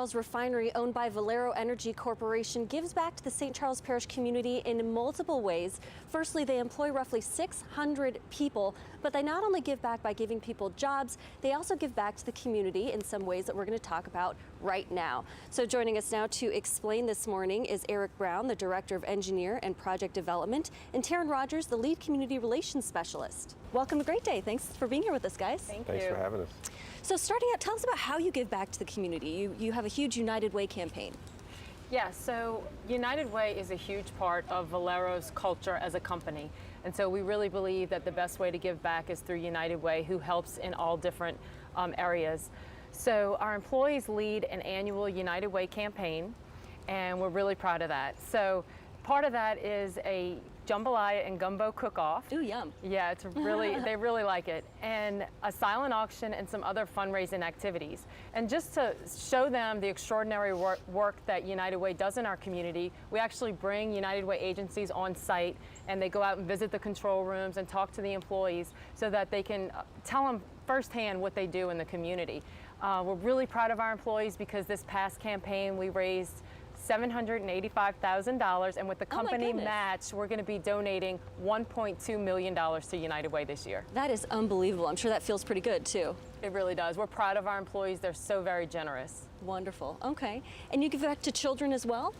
Charles Refinery, owned by Valero Energy Corporation, gives back to the St. Charles Parish community in multiple ways. Firstly, they employ roughly 600 people, but they not only give back by giving people jobs, they also give back to the community in some ways that we're going to talk about right now. So joining us now to explain this morning is Eric Brown, the Director of Engineer and Project Development, and Taryn Rogers, the Lead Community Relations Specialist. Welcome to Great Day. Thanks for being here with us, guys. Thanks for having us. So starting out, tell us about how you give back to the community. You have a huge United Way campaign. Yeah, so United Way is a huge part of Valero's culture as a company. And so we really believe that the best way to give back is through United Way, who helps in all different areas. So our employees lead an annual United Way campaign, and we're really proud of that. So part of that is a jambalaya and gumbo cook-off. Ooh, yum. Yeah, it's really, they really like it. And a silent auction and some other fundraising activities. And just to show them the extraordinary work that United Way does in our community, we actually bring United Way agencies on site, and they go out and visit the control rooms and talk to the employees so that they can tell them firsthand what they do in the community. We're really proud of our employees because this past campaign we raised $785,000, and with the company match, we're going to be donating $1.2 million to United Way this year. That is unbelievable. I'm sure that feels pretty good, too. It really does. We're proud of our employees. They're so very generous. Wonderful. Okay. And you give back to children as well?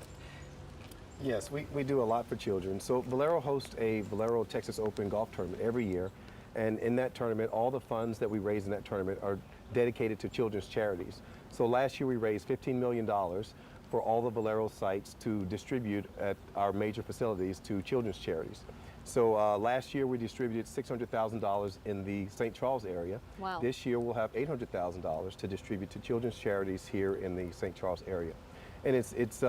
Yes, we do a lot for children. So Valero hosts a Valero Texas Open golf tournament every year. And in that tournament, all the funds that we raise in that tournament are dedicated to children's charities. So last year we raised $15 million for all the Valero sites to distribute at our major facilities to children's charities. So last year we distributed $600,000 in the St. Charles area. Wow. This year we'll have $800,000 to distribute to children's charities here in the St. Charles area. And it's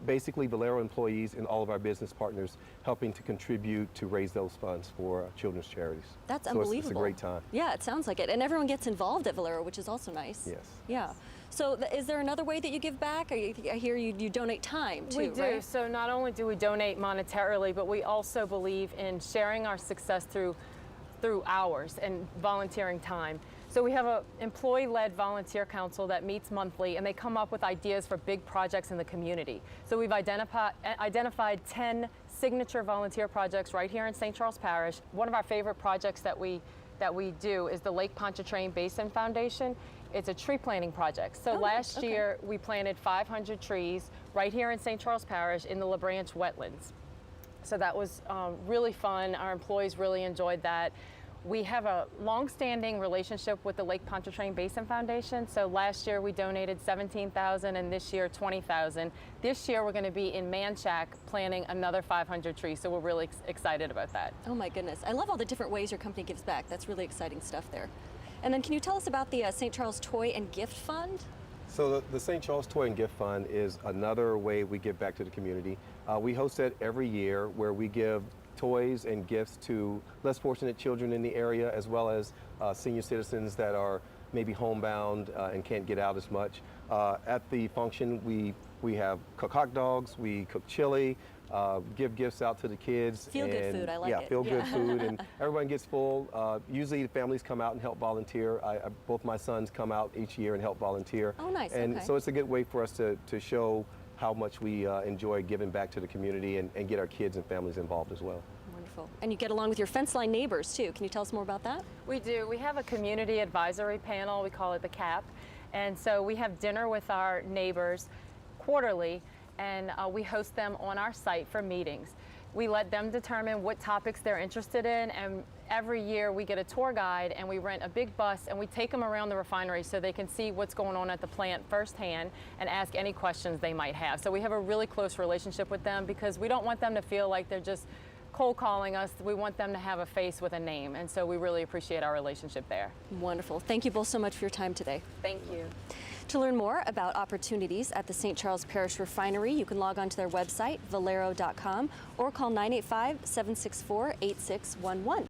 basically Valero employees and all of our business partners helping to contribute to raise those funds for children's charities. That's so unbelievable. It's a great time. Yeah, it sounds like it. And everyone gets involved at Valero, which is also nice. Yes. Yeah. So is there another way that you give back? I hear you donate time too, We do. right? So not only do we donate monetarily, but we also believe in sharing our success through hours and volunteering time. So we have an employee-led volunteer council that meets monthly, and they come up with ideas for big projects in the community. So we've identified 10 signature volunteer projects right here in St. Charles Parish. One of our favorite projects that we do is the Lake Pontchartrain Basin Foundation. It's a tree planting project. So last year we planted 500 trees right here in St. Charles Parish in the La Branch wetlands. So that was really fun. Our employees really enjoyed that. We have a long-standing relationship with the Lake Pontchartrain Basin Foundation. So last year we donated $17,000 and this year $20,000. This year we're going to be in Manchac planting another 500 trees. So we're really excited about that. Oh my goodness. I love all the different ways your company gives back. That's really exciting stuff there. And then can you tell us about the St. Charles Toy and Gift Fund? So the St. Charles Toy and Gift Fund is another way we give back to the community. We host it every year where we give toys and gifts to less fortunate children in the area, as well as senior citizens that are maybe homebound and can't get out as much. At the function, we have cook hot dogs, we cook chili, give gifts out to the kids. Feel-good food, I like it. Yeah, feel-good food, and everyone gets full. Usually the families come out and help volunteer. Both my sons come out each year and help volunteer. Oh, nice, And okay. so it's a good way for us to show how much we enjoy giving back to the community and get our kids and families involved as well. Wonderful. And you get along with your fence line neighbors too. Can you tell us more about that? We do. We have a community advisory panel. We call it the CAP. And so we have dinner with our neighbors quarterly, and we host them on our site for meetings. We let them determine what topics they're interested in, and every year we get a tour guide and we rent a big bus and we take them around the refinery so they can see what's going on at the plant firsthand and ask any questions they might have. So we have a really close relationship with them because we don't want them to feel like they're just cold calling us. We want them to have a face with a name, and so we really appreciate our relationship there. Wonderful. Thank you both so much for your time today. Thank you. To learn more about opportunities at the St. Charles Parish Refinery, you can log on to their website, valero.com, or call 985-764-8611.